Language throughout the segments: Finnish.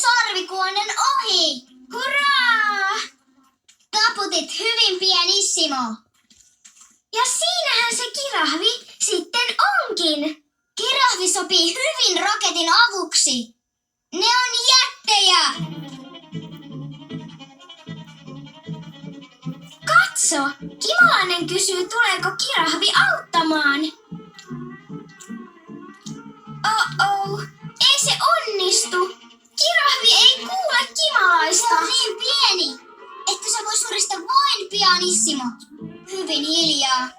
sarvikuonen ohi. Hurraa! Taputit hyvin, pianissimo. Ja siinähän se kirahvi sitten onkin. Kirahvi sopii hyvin roketin avuksi. Ne on jättejä. Katso, Kimalainen kysyy, tuleeko kirahvi auttamaan. Oh, ei se onnistu. Kirahvi ei kuule Kimalaista. Se on niin pieni, että se voi surista vain pianissimo. Hyvin hiljaa.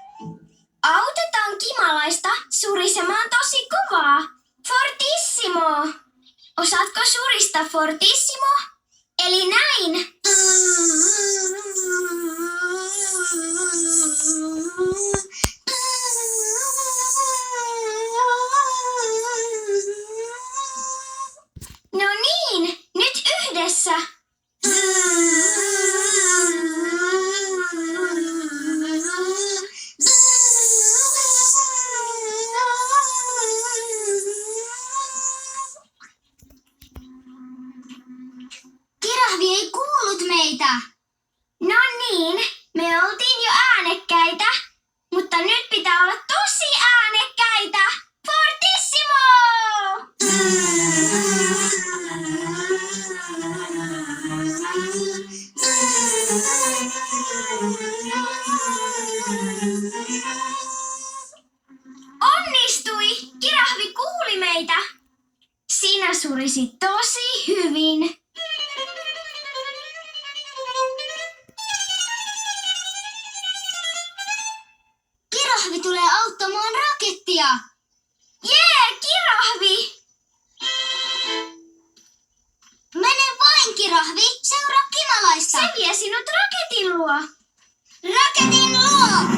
Autetaan Kimalaista surisemaan tosi kovaa. Fortissimo! Osaatko surista fortissimo? Eli näin. No niin, nyt yhdessä. Kirahvi ei kuullut meitä. No niin, me oltiin jo äänekkäitä, mutta nyt pitää olla tosi äänekkäitä. Fortissimo! Onnistui! Kirahvi kuuli meitä. Sinä surisit tosi hyvin. Kirahvi tulee auttamaan rakettia. Jee, kirahvi! Mene vain, kirahvi. Seuraa Kimalaista. Se vie sinut raketin luo. Raketin luo!